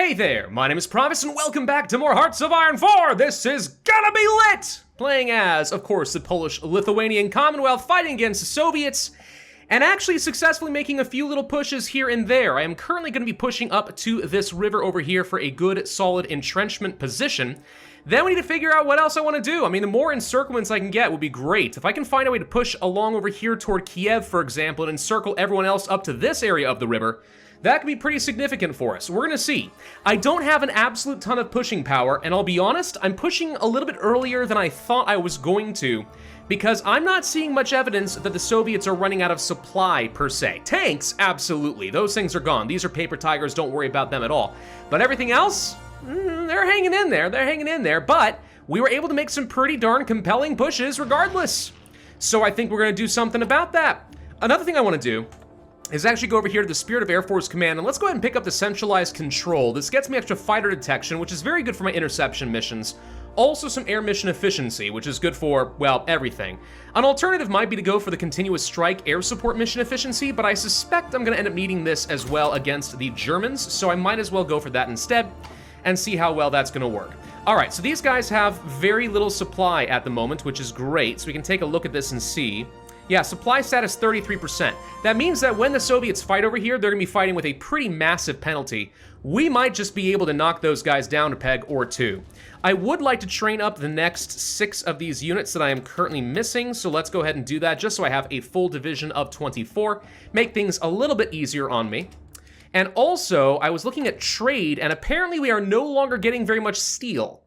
Hey there, my name is Pravus and welcome back to more Hearts of Iron 4! This is gonna be lit! Playing as, of course, the Polish-Lithuanian Commonwealth fighting against the Soviets, and actually successfully making a few little pushes here and there. I am currently going to be pushing up to this river over here for a good, solid entrenchment position. Then we need to figure out what else I want to do. I mean, the more encirclements I can get would be great. If I can find a way to push along over here toward Kiev, for example, and encircle everyone else up to this area of the river, that could be pretty significant for us. We're going to see. I don't have an absolute ton of pushing power, and I'll be honest, I'm pushing a little bit earlier than I thought I was going to, because I'm not seeing much evidence that the Soviets are running out of supply, per se. Tanks, absolutely. Those things are gone. These are paper tigers, don't worry about them at all. But everything else, they're hanging in there. They're hanging in there, but we were able to make some pretty darn compelling pushes regardless. So I think we're going to do something about that. Another thing I want to do is actually go over here to the Spirit of Air Force Command, and let's go ahead and pick up the centralized control. This gets me extra fighter detection, which is very good for my interception missions. Also some air mission efficiency, which is good for, well, everything. An alternative might be to go for the continuous strike air support mission efficiency, but I suspect I'm gonna end up needing this as well against the Germans, so I might as well go for that instead and see how well that's gonna work. All right, so these guys have very little supply at the moment, which is great, so we can take a look at this and see. Yeah, supply status 33%. That means that when the Soviets fight over here, they're gonna be fighting with a pretty massive penalty. We might just be able to knock those guys down a peg or two. I would like to train up the next 6 of these units that I am currently missing, so let's go ahead and do that just so I have a full division of 24. Make things a little bit easier on me. And also, I was looking at trade, and apparently we are no longer getting very much steel.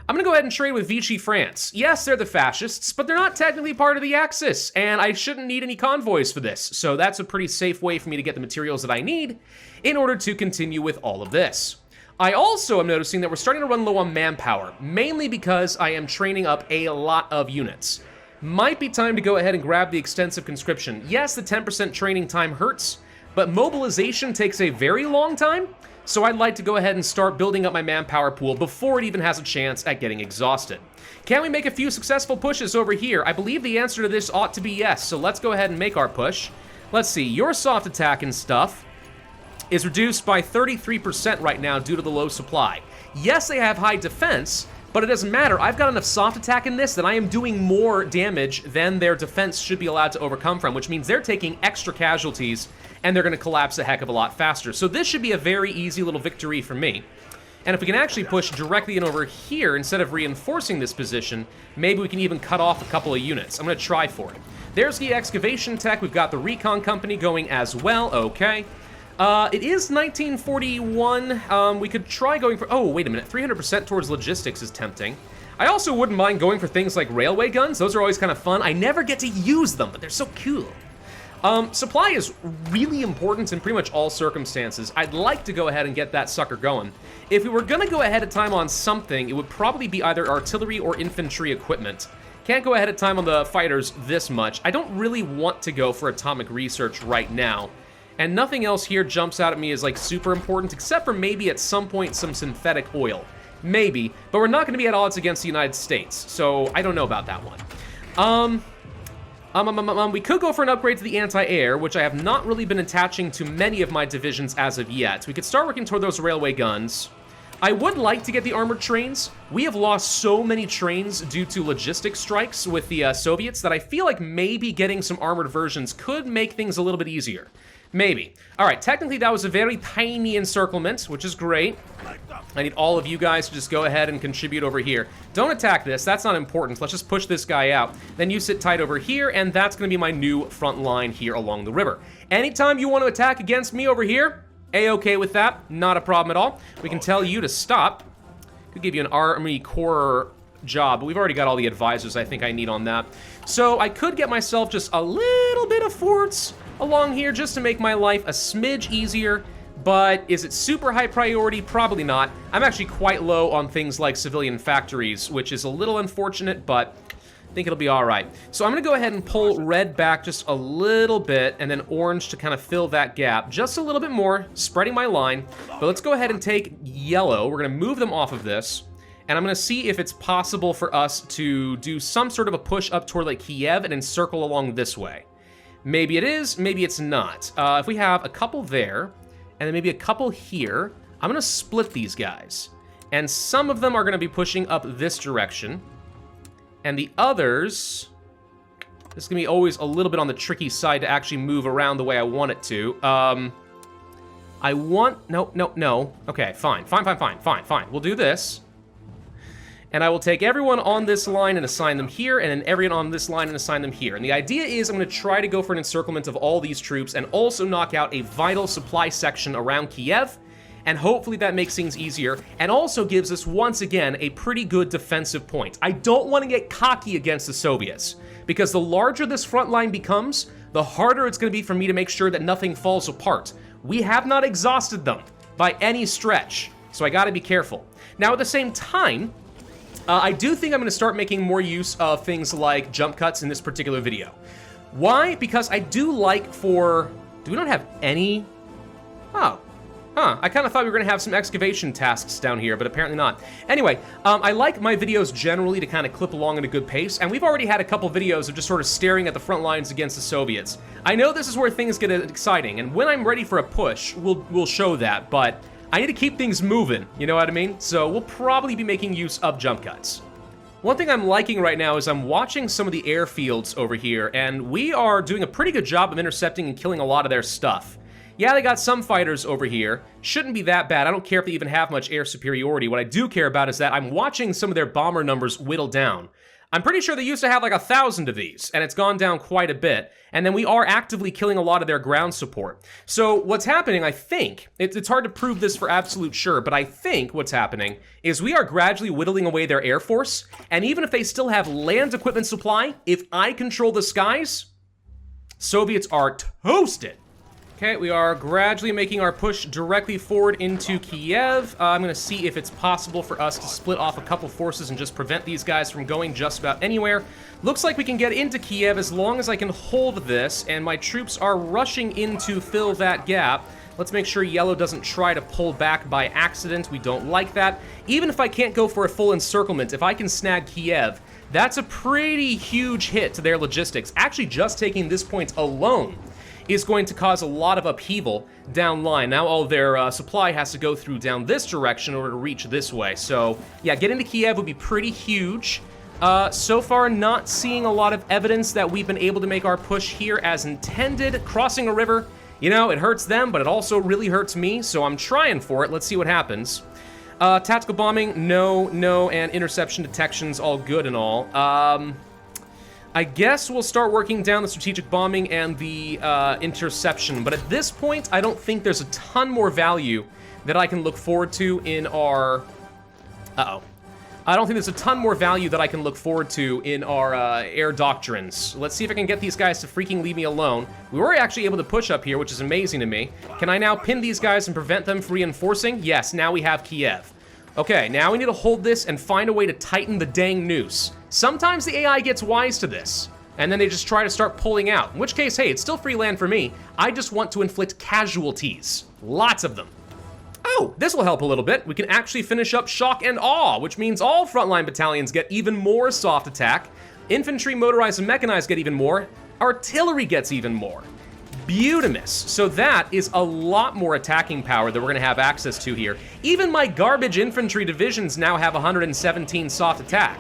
I'm gonna go ahead and trade with Vichy France. Yes, they're the fascists, but they're not technically part of the Axis, and I shouldn't need any convoys for this, so that's a pretty safe way for me to get the materials that I need in order to continue with all of this. I also am noticing that we're starting to run low on manpower, mainly because I am training up a lot of units. Might be time to go ahead and grab the extensive conscription. Yes, the 10% training time hurts, but mobilization takes a very long time, so I'd like to go ahead and start building up my manpower pool before it even has a chance at getting exhausted. Can we make a few successful pushes over here? I believe the answer to this ought to be yes, so let's go ahead and make our push. Let's see, your soft attack and stuff is reduced by 33% right now due to the low supply. Yes, they have high defense, but it doesn't matter. I've got enough soft attack in this that I am doing more damage than their defense should be allowed to overcome from, which means they're taking extra casualties and they're gonna collapse a heck of a lot faster. So this should be a very easy little victory for me. And if we can actually push directly in over here instead of reinforcing this position, maybe we can even cut off a couple of units. I'm gonna try for it. There's the excavation tech. We've got the recon company going as well, okay. It is 1941. We could try going for, oh, wait a minute, 300% towards logistics is tempting. I also wouldn't mind going for things like railway guns. Those are always kind of fun. I never get to use them, but they're so cool. Supply is really important in pretty much all circumstances. I'd like to go ahead and get that sucker going. If we were gonna go ahead of time on something, it would probably be either artillery or infantry equipment. Can't go ahead of time on the fighters this much. I don't really want to go for atomic research right now. And nothing else here jumps out at me as like super important, except for maybe at some point some synthetic oil. Maybe, but we're not gonna be at odds against the United States, so I don't know about that one. We could go for an upgrade to the anti-air, which I have not really been attaching to many of my divisions as of yet. We could start working toward those railway guns. I would like to get the armored trains. We have lost so many trains due to logistics strikes with the Soviets that I feel like maybe getting some armored versions could make things a little bit easier. Maybe. All right, technically that was a very tiny encirclement, which is great. I need all of you guys to just go ahead and contribute over here. Don't attack this, that's not important. Let's just push this guy out. Then you sit tight over here, and that's gonna be my new front line here along the river. Anytime you want to attack against me over here, A-okay with that, not a problem at all. We can tell you to stop. Could give you an Army Corps job, but we've already got all the advisors I think I need on that. So I could get myself just a little bit of forts along here just to make my life a smidge easier, but is it super high priority? Probably not. I'm actually quite low on things like civilian factories, which is a little unfortunate, but I think it'll be all right. So I'm gonna go ahead and pull red back just a little bit, and then orange to kind of fill that gap just a little bit more, spreading my line. But let's go ahead and take yellow. We're gonna move them off of this, and I'm gonna see if it's possible for us to do some sort of a push up toward like Kiev and encircle along this way. Maybe it is, maybe it's not. If we have a couple there, and then maybe a couple here, I'm gonna split these guys. And some of them are gonna be pushing up this direction. And the others, this is gonna be always a little bit on the tricky side to actually move around the way I want it to. No. Okay, fine. We'll do this. And I will take everyone on this line and assign them here, and then everyone on this line and assign them here. And the idea is I'm going to try to go for an encirclement of all these troops and also knock out a vital supply section around Kiev, and hopefully that makes things easier, and also gives us, once again, a pretty good defensive point. I don't want to get cocky against the Soviets, because the larger this front line becomes, the harder it's going to be for me to make sure that nothing falls apart. We have not exhausted them by any stretch, so I got to be careful. Now, at the same time, I do think I'm going to start making more use of things like jump cuts in this particular video. Why? Because I do like for... Do we not have any? Oh. I kind of thought we were going to have some excavation tasks down here, but apparently not. Anyway, I like my videos generally to kind of clip along at a good pace, and we've already had a couple videos of just sort of staring at the front lines against the Soviets. I know this is where things get exciting, and when I'm ready for a push, we'll show that, but I need to keep things moving, you know what I mean? So we'll probably be making use of jump cuts. One thing I'm liking right now is I'm watching some of the airfields over here, and we are doing a pretty good job of intercepting and killing a lot of their stuff. Yeah, they got some fighters over here. Shouldn't be that bad. I don't care if they even have much air superiority. What I do care about is that I'm watching some of their bomber numbers whittle down. I'm pretty sure they used to have like 1,000 of these, and it's gone down quite a bit. And then we are actively killing a lot of their ground support. So what's happening, I think, it's hard to prove this for absolute sure, but I think what's happening is we are gradually whittling away their air force, and even if they still have land equipment supply, if I control the skies, Soviets are toasted. Okay, we are gradually making our push directly forward into Kiev. I'm going to see if it's possible for us to split off a couple forces and just prevent these guys from going just about anywhere. Looks like we can get into Kiev as long as I can hold this, and my troops are rushing in to fill that gap. Let's make sure yellow doesn't try to pull back by accident. We don't like that. Even if I can't go for a full encirclement, if I can snag Kiev, that's a pretty huge hit to their logistics. Actually, just taking this point alone is going to cause a lot of upheaval down line. Now all their supply has to go through down this direction in order to reach this way. So yeah, getting to Kiev would be pretty huge. So far, not seeing a lot of evidence that we've been able to make our push here as intended. Crossing a river, you know, it hurts them, but it also really hurts me, so I'm trying for it. Let's see what happens. Tactical bombing, no, and interception detections, all good and all. I guess we'll start working down the strategic bombing and the interception, but at this point, I don't think there's a ton more value that I can look forward to in our... I don't think there's a ton more value that I can look forward to in our air doctrines. Let's see if I can get these guys to freaking leave me alone. We were actually able to push up here, which is amazing to me. Can I now pin these guys and prevent them from reinforcing? Yes, now we have Kiev. Okay, now we need to hold this and find a way to tighten the dang noose. Sometimes the AI gets wise to this, and then they just try to start pulling out. In which case, hey, it's still free land for me. I just want to inflict casualties. Lots of them. Oh, this will help a little bit. We can actually finish up shock and awe, which means all frontline battalions get even more soft attack. Infantry, motorized, and mechanized get even more. Artillery gets even more. Beautimous. So that is a lot more attacking power that we're going to have access to here. Even my garbage infantry divisions now have 117 soft attack.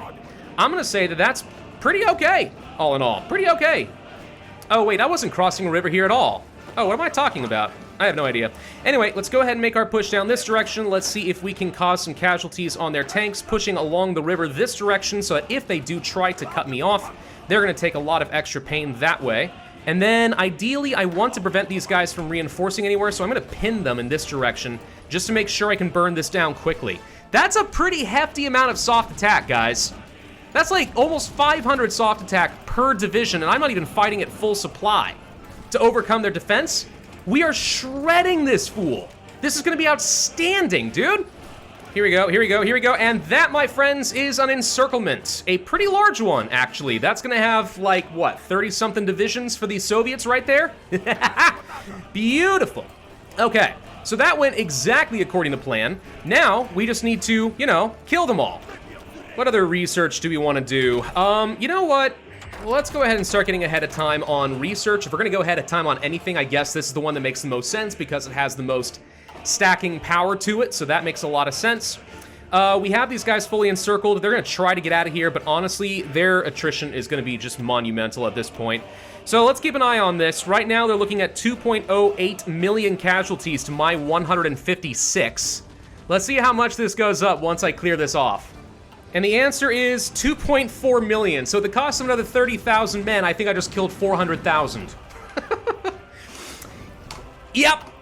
I'm going to say that that's pretty okay, all in all. Pretty okay. Oh, wait, I wasn't crossing a river here at all. Oh, what am I talking about? I have no idea. Anyway, let's go ahead and make our push down this direction. Let's see if we can cause some casualties on their tanks, pushing along the river this direction so that if they do try to cut me off, they're going to take a lot of extra pain that way. And then, ideally, I want to prevent these guys from reinforcing anywhere, so I'm going to pin them in this direction just to make sure I can burn this down quickly. That's a pretty hefty amount of soft attack, guys. That's like almost 500 soft attack per division, and I'm not even fighting at full supply. To overcome their defense, we are shredding this fool. This is going to be outstanding, dude. Here we go, and that, my friends, is an encirclement. A pretty large one, actually. That's going to have, like, what, 30-something divisions for the Soviets right there? Beautiful. Okay, so that went exactly according to plan. Now, we just need to, you know, kill them all. What other research do we want to do? You know what? Well, let's go ahead and start getting ahead of time on research. If we're going to go ahead of time on anything, I guess this is the one that makes the most sense because it has the most stacking power to it, so that makes a lot of sense. We have these guys fully encircled. They're going to try to get out of here, but honestly, their attrition is going to be just monumental at this point. So let's keep an eye on this. Right now, they're looking at 2.08 million casualties to my 156. Let's see how much this goes up once I clear this off. And the answer is 2.4 million. So at the cost of another 30,000 men, I think I just killed 400,000.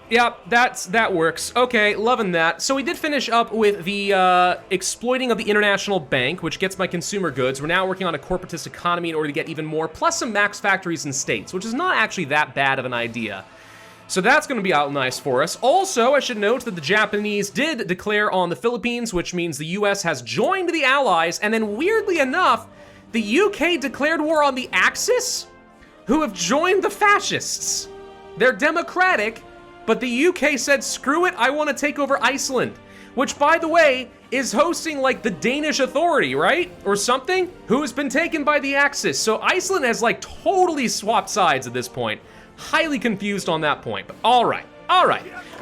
Yep, that works. Okay, loving that. So we did finish up with the exploiting of the international bank, which gets my consumer goods. We're now working on a corporatist economy in order to get even more, plus some max factories and states, which is not actually that bad of an idea. So that's going to be out nice for us. Also, I should note that the Japanese did declare on the Philippines, which means the US has joined the Allies, and then weirdly enough, the UK declared war on the Axis, who have joined the fascists. They're democratic, but the UK said, screw it, I want to take over Iceland. Which, by the way, is hosting like the Danish Authority, right? Or something? Who has been taken by the Axis. So Iceland has like totally swapped sides at this point. Highly confused on that point, but all right.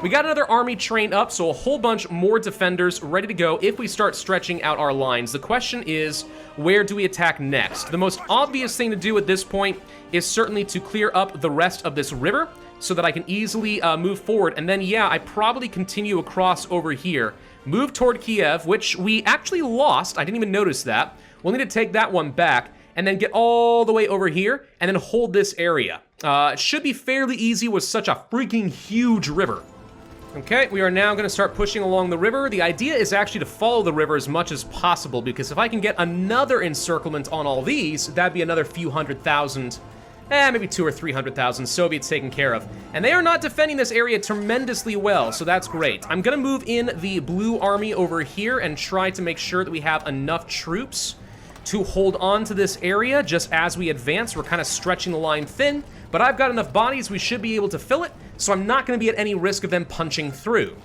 We got another army trained up, so a whole bunch more defenders ready to go if we start stretching out our lines. The question is, where do we attack next? The most obvious thing to do at this point is certainly to clear up the rest of this river so that I can easily move forward. And then, yeah, I probably continue across over here, move toward Kiev, which we actually lost. I didn't even notice that. We'll need to take that one back and then get all the way over here and then hold this area. It should be fairly easy with such a freaking huge river. Okay, we are now going to start pushing along the river. The idea is actually to follow the river as much as possible, because if I can get another encirclement on all these, that'd be another few 100,000, maybe 200,000 or 300,000 Soviets taken care of. And they are not defending this area tremendously well, so that's great. I'm going to move in the blue army over here and try to make sure that we have enough troops to hold on to this area just as we advance. We're kind of stretching the line thin, but I've got enough bodies, we should be able to fill it, so I'm not going to be at any risk of them punching through.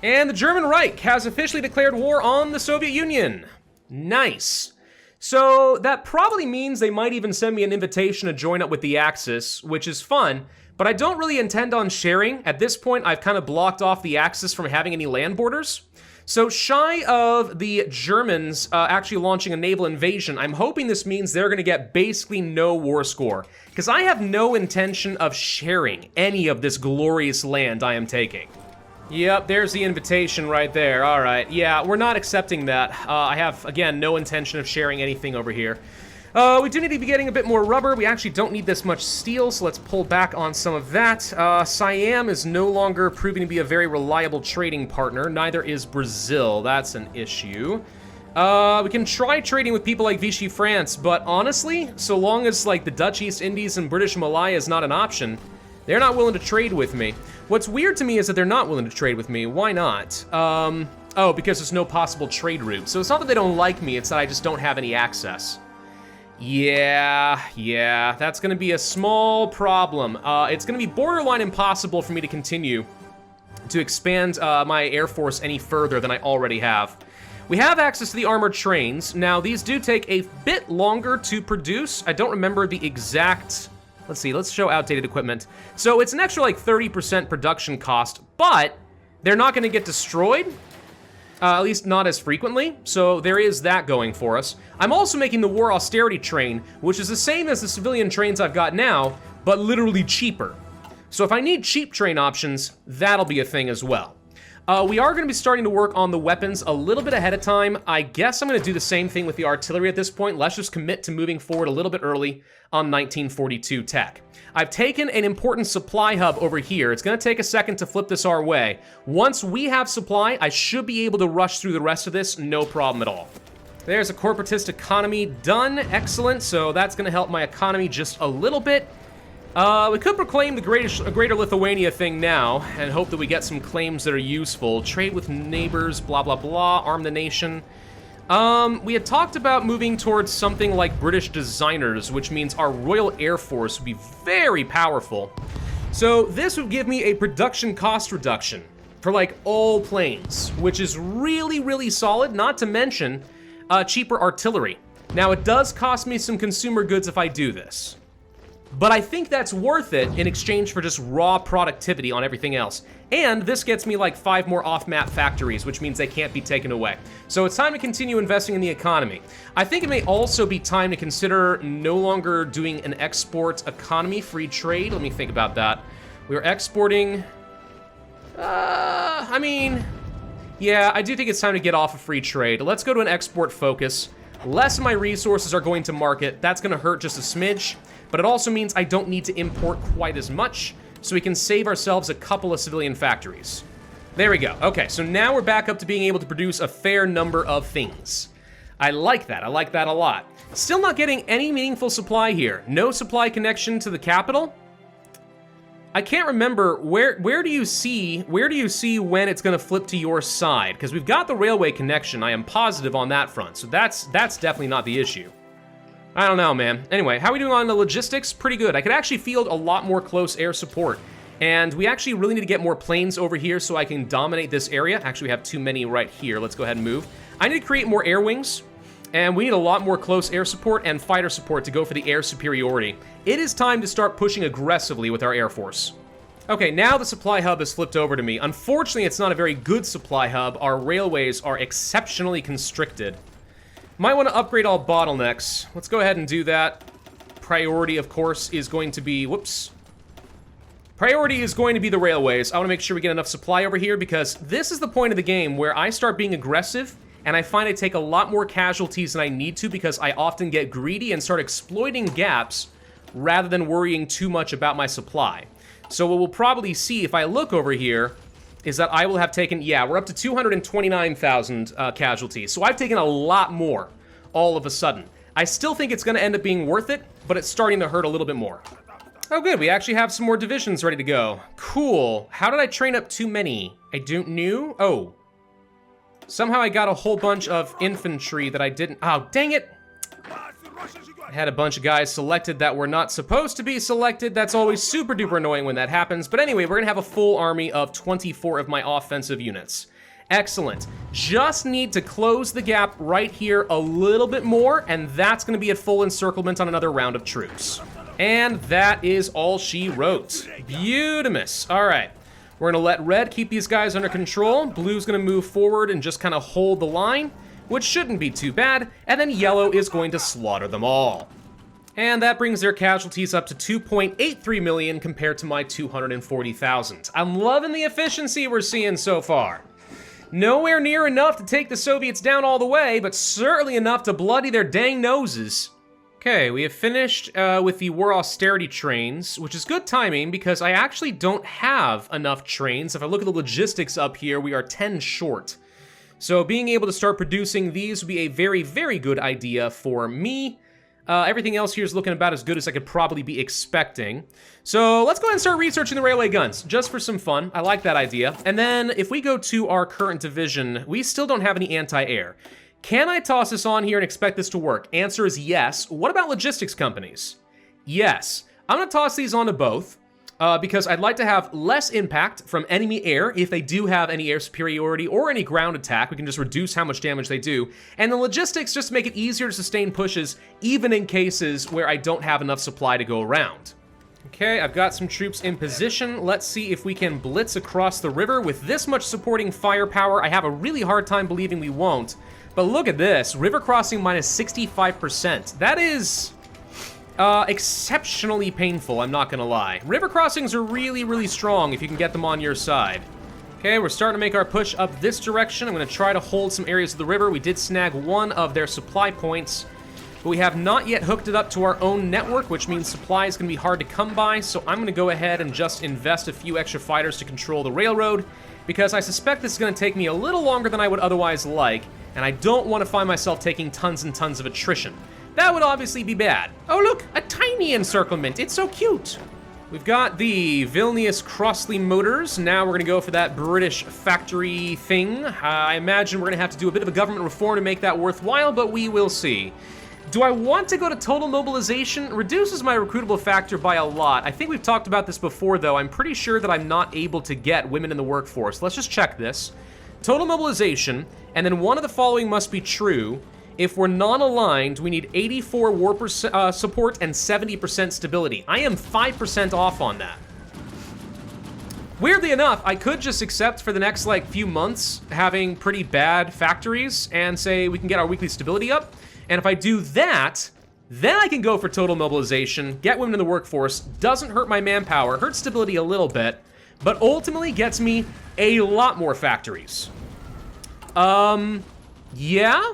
And the German Reich has officially declared war on the Soviet Union. Nice. So that probably means they might even send me an invitation to join up with the Axis, which is fun, but I don't really intend on sharing. At this point, I've kind of blocked off the Axis from having any land borders. So shy of the Germans actually launching a naval invasion, I'm hoping this means they're going to get basically no war score, because I have no intention of sharing any of this glorious land I am taking. Yep, there's the invitation right there. All right, yeah, we're not accepting that. I have, again, no intention of sharing anything over here. We do need to be getting a bit more rubber. We actually don't need this much steel, so let's pull back on some of that. Siam is no longer proving to be a very reliable trading partner. Neither is Brazil. That's an issue. We can try trading with people like Vichy France, but honestly, so long as like the Dutch East Indies and British Malaya is not an option, they're not willing to trade with me. What's weird to me is that they're not willing to trade with me. Why not? Oh, because there's no possible trade route. So it's not that they don't like me, it's that I just don't have any access. Yeah, that's gonna be a small problem. It's gonna be borderline impossible for me to continue to expand my Air Force any further than I already have. We have access to the armored trains. Now, these do take a bit longer to produce. I don't remember the exact... Let's see, let's show outdated equipment. So it's an extra like 30% production cost, but they're not gonna get destroyed. At least not as frequently, so there is that going for us. I'm also making the war austerity train, which is the same as the civilian trains I've got now, but literally cheaper. So if I need cheap train options, that'll be a thing as well. We are going to be starting to work on the weapons a little bit ahead of time. I guess I'm going to do the same thing with the artillery at this point. Let's just commit to moving forward a little bit early on 1942 tech. I've taken an important supply hub over here. It's going to take a second to flip this our way. Once we have supply, I should be able to rush through the rest of this, no problem at all. There's a corporatist economy done. Excellent. So that's going to help my economy just a little bit. We could proclaim the Greater Lithuania thing now and hope that we get some claims that are useful. Trade with neighbors, blah, blah, blah, arm the nation. We had talked about moving towards something like British designers, which means our Royal Air Force would be very powerful. So this would give me a production cost reduction for like all planes, which is really, really solid, not to mention cheaper artillery. Now it does cost me some consumer goods if I do this. but I think that's worth it in exchange for just raw productivity on everything else. And this gets me like 5 more off-map factories, which means they can't be taken away. So it's time to continue investing in the economy. I think it may also be time to consider no longer doing an export economy, free trade. Let me think about that. We're exporting... I mean... Yeah, I do think it's time to get off of free trade. Let's go to an export focus. Less of my resources are going to market. That's going to hurt just a smidge. But it also means I don't need to import quite as much, so we can save ourselves a couple of civilian factories. There we go. Okay, so now we're back up to being able to produce a fair number of things. I like that. I like that a lot. Still not getting any meaningful supply here. No supply connection to the capital. I can't remember, where do you see when it's gonna flip to your side? Because we've got the railway connection, I am positive on that front, so that's definitely not the issue. I don't know, man. Anyway, how are we doing on the logistics? Pretty good. I could actually field a lot more close air support, and we actually really need to get more planes over here so I can dominate this area. Actually, we have too many right here. Let's go ahead and move. I need to create more air wings. And we need a lot more close air support and fighter support to go for the air superiority. It is time to start pushing aggressively with our Air Force. Okay, now the supply hub has flipped over to me. Unfortunately, it's not a very good supply hub. Our railways are exceptionally constricted. Might want to upgrade all bottlenecks. Let's go ahead and do that. Priority, of course, is going to be... Whoops. Priority is going to be the railways. I want to make sure we get enough supply over here because this is the point of the game where I start being aggressive and I find I take a lot more casualties than I need to because I often get greedy and start exploiting gaps rather than worrying too much about my supply. So what we'll probably see if I look over here is that I will have taken, yeah, we're up to 229,000 casualties. So I've taken a lot more all of a sudden. I still think it's going to end up being worth it, but it's starting to hurt a little bit more. Oh good, we actually have some more divisions ready to go. Cool. How did I train up too many? I don't know. Oh. Somehow I got a whole bunch of infantry that I didn't... Oh, dang it! I had a bunch of guys selected that were not supposed to be selected. That's always super duper annoying when that happens. But anyway, we're gonna have a full army of 24 of my offensive units. Excellent. Just need to close the gap right here a little bit more, and that's gonna be a full encirclement on another round of troops. And that is all she wrote. Beautimous. All right. We're gonna let red keep these guys under control. Blue's gonna move forward and just kind of hold the line, which shouldn't be too bad. And then yellow is going to slaughter them all. And that brings their casualties up to 2.83 million compared to my 240,000. I'm loving the efficiency we're seeing so far. Nowhere near enough to take the Soviets down all the way, but certainly enough to bloody their dang noses. Okay, we have finished with the war austerity trains, which is good timing because I actually don't have enough trains. If I look at the logistics up here, we are 10 short. So being able to start producing these would be a very, very good idea for me. Everything else here is looking about as good as I could probably be expecting. So let's go ahead and start researching the railway guns, just for some fun. I like that idea. And then if we go to our current division, we still don't have any anti-air. Can I toss this on here and expect this to work? Answer is yes. What about logistics companies? Yes. I'm gonna toss these onto both because I'd like to have less impact from enemy air if they do have any air superiority or any ground attack. We can just reduce how much damage they do. And the logistics just to make it easier to sustain pushes, even in cases where I don't have enough supply to go around. Okay, I've got some troops in position. Let's see if we can blitz across the river. With this much supporting firepower, I have a really hard time believing we won't. But look at this, river crossing minus 65%. That is exceptionally painful, I'm not gonna lie. River crossings are really, really strong if you can get them on your side. Okay, we're starting to make our push up this direction. I'm gonna try to hold some areas of the river. We did snag one of their supply points, but we have not yet hooked it up to our own network, which means supply is gonna be hard to come by, so I'm gonna go ahead and just invest a few extra fighters to control the railroad, because I suspect this is gonna take me a little longer than I would otherwise like, and I don't want to find myself taking tons and tons of attrition. That would obviously be bad. Oh look, a tiny encirclement, it's so cute. We've got the Vilnius Crossley motors. Now we're gonna go for that British factory thing. I imagine we're gonna have to do a bit of a government reform to make that worthwhile, but we will see. Do I want to go to total mobilization? Reduces my recruitable factor by a lot. I think we've talked about this before though. I'm pretty sure that I'm not able to get women in the workforce. Let's just check this. Total mobilization, and then one of the following must be true. If we're non-aligned, we need 84 war support and 70% stability. I am 5% off on that. Weirdly enough, I could just accept for the next, like, few months having pretty bad factories and say we can get our weekly stability up. And if I do that, then I can go for total mobilization, get women in the workforce, doesn't hurt my manpower, hurts stability a little bit, but ultimately gets me a lot more factories. Yeah?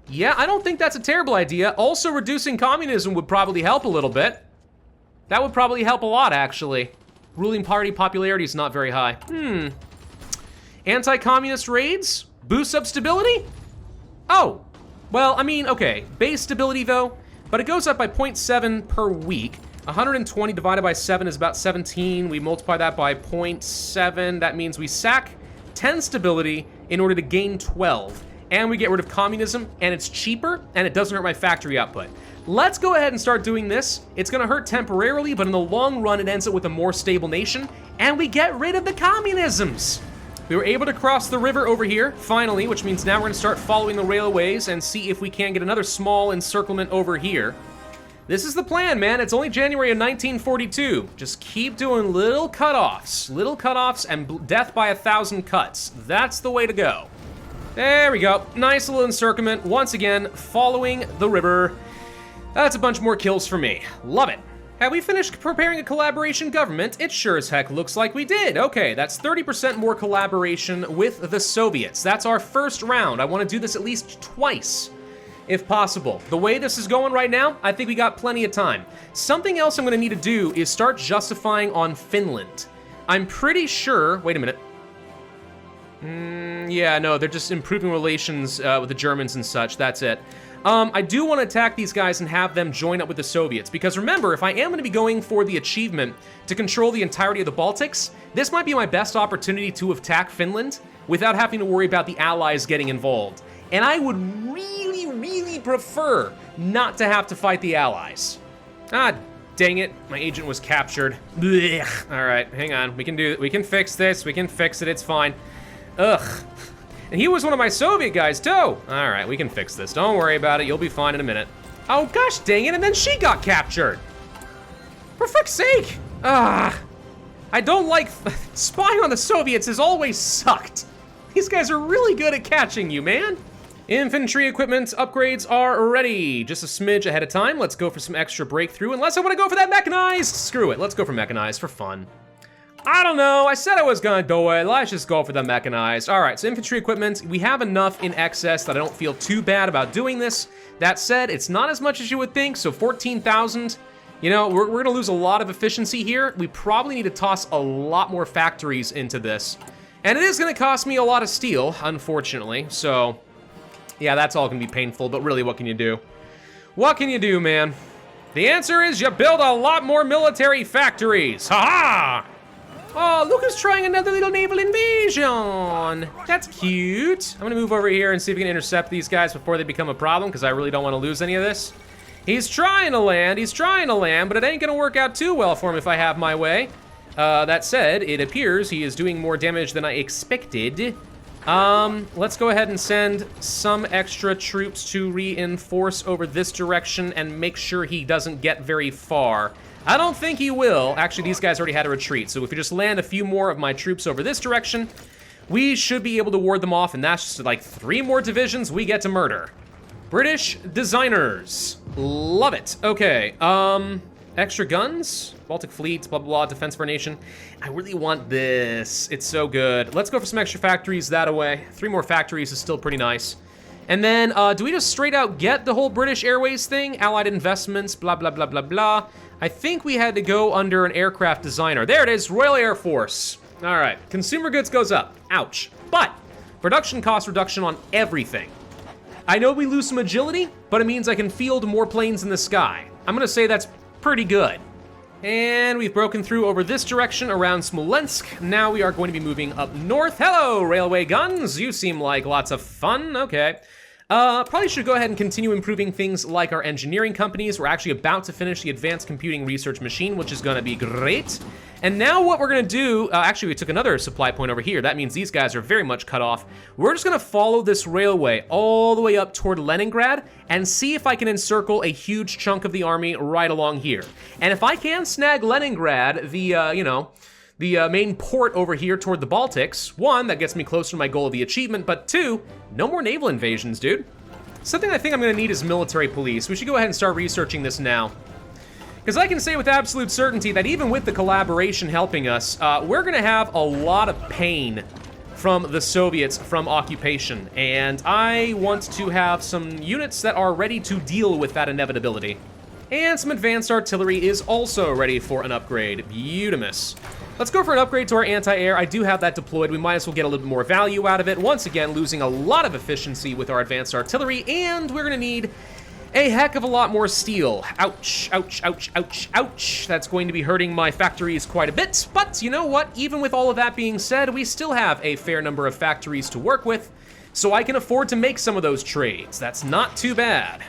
Yeah, I don't think that's a terrible idea. Also, reducing communism would probably help a little bit. That would probably help a lot, actually. Ruling party popularity is not very high. Anti-communist raids? Boost up stability? Oh, well, I mean, okay. Base stability, though, but it goes up by 0.7 per week. 120 divided by 7 is about 17. We multiply that by 0.7. That means we sack 10 stability in order to gain 12. And we get rid of communism, and it's cheaper, and it doesn't hurt my factory output. Let's go ahead and start doing this. It's gonna hurt temporarily, but in the long run, it ends up with a more stable nation, and we get rid of the communisms. We were able to cross the river over here, finally, which means now we're gonna start following the railways and see if we can get another small encirclement over here. This is the plan, man. It's only January of 1942. Just keep doing little cutoffs, and death by 1,000 cuts. That's the way to go. There we go. Nice little encirclement. Once again, following the river. That's a bunch more kills for me. Love it. Have we finished preparing a collaboration government? It sure as heck looks like we did. Okay, that's 30% more collaboration with the Soviets. That's our first round. I want to do this at least twice, if possible. The way this is going right now, I think we got plenty of time. Something else I'm going to need to do is start justifying on Finland. I'm pretty sure... Wait a minute. Yeah, no, they're just improving relations with the Germans and such. That's it. I do want to attack these guys and have them join up with the Soviets, because remember, if I am going to be going for the achievement to control the entirety of the Baltics, this might be my best opportunity to attack Finland without having to worry about the Allies getting involved. And I would really, really prefer not to have to fight the Allies. Ah, dang it, my agent was captured. Blech. All right, hang on, we can fix this, we can fix it, it's fine. Ugh. And he was one of my Soviet guys, too. All right, we can fix this. Don't worry about it. You'll be fine in a minute. Oh, gosh dang it, and then she got captured. For frick's sake. I don't like... Spying on the Soviets has always sucked. These guys are really good at catching you, man. Infantry equipment upgrades are ready. Just a smidge ahead of time. Let's go for some extra breakthrough. Unless I want to go for that mechanized. Screw it. Let's go for mechanized for fun. I don't know, I said I was gonna do it. Let's just go for the mechanized. All right, so infantry equipment, we have enough in excess that I don't feel too bad about doing this. That said, it's not as much as you would think, so 14,000. You know, we're gonna lose a lot of efficiency here. We probably need to toss a lot more factories into this. And it is gonna cost me a lot of steel, unfortunately. So, yeah, that's all gonna be painful, but really, what can you do? What can you do, man? The answer is you build a lot more military factories. Ha-ha! Oh, look who's trying another little naval invasion. That's cute. I'm gonna move over here and see if we can intercept these guys before they become a problem, because I really don't want to lose any of this. He's trying to land, but it ain't gonna work out too well for him if I have my way. That said, it appears he is doing more damage than I expected. Let's go ahead and send some extra troops to reinforce over this direction and make sure he doesn't get very far. I don't think he will. Actually, these guys already had a retreat, so if we just land a few more of my troops over this direction, we should be able to ward them off, and that's just like 3 more divisions we get to murder. British designers. Love it. Okay, extra guns, Baltic fleet, blah, blah, blah, defense of our nation. I really want this. It's so good. Let's go for some extra factories that away. 3 more factories is still pretty nice. And then, do we just straight out get the whole British Airways thing? Allied investments, blah, blah, blah, blah, blah. I think we had to go under an aircraft designer. There it is, Royal Air Force. All right, consumer goods goes up. Ouch. But production cost reduction on everything. I know we lose some agility, but it means I can field more planes in the sky. I'm gonna say that's pretty good. And we've broken through over this direction around Smolensk. Now we are going to be moving up north. Hello, railway guns. You seem like lots of fun. Okay. Probably should go ahead and continue improving things like our engineering companies. We're actually about to finish the advanced computing research machine, which is gonna be great. And now what we're gonna do, actually we took another supply point over here. That means these guys are very much cut off. We're just gonna follow this railway all the way up toward Leningrad and see if I can encircle a huge chunk of the army right along here. And if I can snag Leningrad, the main port over here toward the Baltics, one, that gets me closer to my goal of the achievement, but two, no more naval invasions, dude. Something I think I'm gonna need is military police. We should go ahead and start researching this now. Because I can say with absolute certainty that even with the collaboration helping us, we're gonna have a lot of pain from the Soviets from occupation, and I want to have some units that are ready to deal with that inevitability. And some advanced artillery is also ready for an upgrade. Beautimus. Let's go for an upgrade to our anti-air. I do have that deployed. We might as well get a little bit more value out of it. Once again, losing a lot of efficiency with our advanced artillery, and we're gonna need a heck of a lot more steel. Ouch, ouch, ouch, ouch, ouch. That's going to be hurting my factories quite a bit, but you know what? Even with all of that being said, we still have a fair number of factories to work with, so I can afford to make some of those trades. That's not too bad.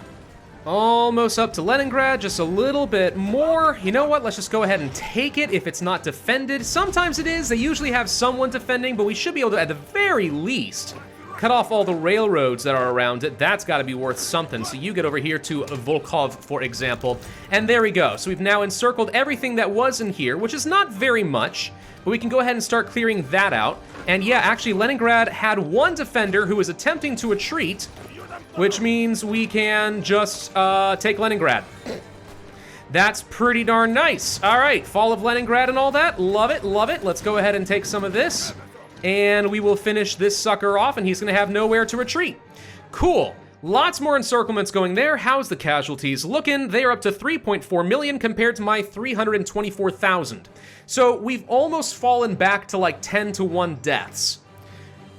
Almost up to Leningrad, just a little bit more. You know what, let's just go ahead and take it if it's not defended. Sometimes it is, they usually have someone defending, but we should be able to, at the very least, cut off all the railroads that are around it. That's gotta be worth something. So you get over here to Volkhov, for example, and there we go. So we've now encircled everything that was in here, which is not very much, but we can go ahead and start clearing that out. And yeah, actually Leningrad had one defender who was attempting to retreat, which means we can just take Leningrad. That's pretty darn nice. All right, fall of Leningrad and all that. Love it, love it. Let's go ahead and take some of this, and we will finish this sucker off, and he's gonna have nowhere to retreat. Cool. Lots more encirclements going there. How's the casualties looking? They're up to 3.4 million compared to my 324,000. So we've almost fallen back to like 10-to-1 deaths,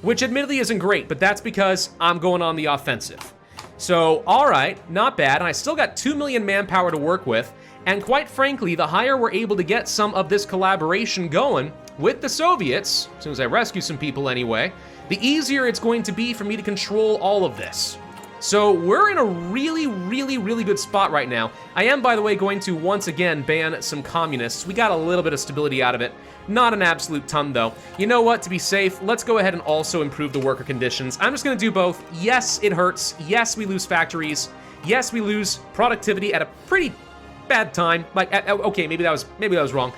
which admittedly isn't great, but that's because I'm going on the offensive. So, all right, not bad, and I still got 2 million manpower to work with, and quite frankly, the higher we're able to get some of this collaboration going with the Soviets, as soon as I rescue some people anyway, the easier it's going to be for me to control all of this. So we're in a really, really, really good spot right now. I am, by the way, going to once again ban some communists. We got a little bit of stability out of it. Not an absolute ton, though. You know what? To be safe, let's go ahead and also improve the worker conditions. I'm just gonna do both. Yes, it hurts. Yes, we lose factories. Yes, we lose productivity at a pretty bad time. Like, okay, maybe that was wrong.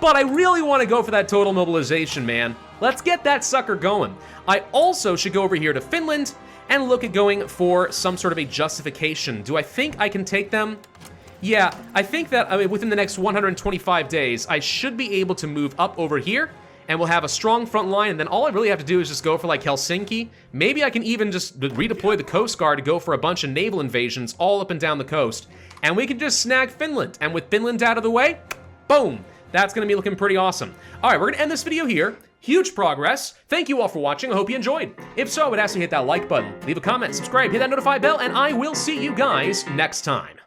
But I really want to go for that total mobilization, man. Let's get that sucker going. I also should go over here to Finland and look at going for some sort of a justification. Do I think I can take them? Yeah, I think that within the next 125 days, I should be able to move up over here, and we'll have a strong front line, and then all I really have to do is just go for like Helsinki. Maybe I can even just redeploy the Coast Guard to go for a bunch of naval invasions all up and down the coast, and we can just snag Finland, and with Finland out of the way, boom, that's gonna be looking pretty awesome. All right, we're gonna end this video here. Huge progress. Thank you all for watching. I hope you enjoyed. If so, I would ask you to hit that like button, leave a comment, subscribe, hit that notify bell, and I will see you guys next time.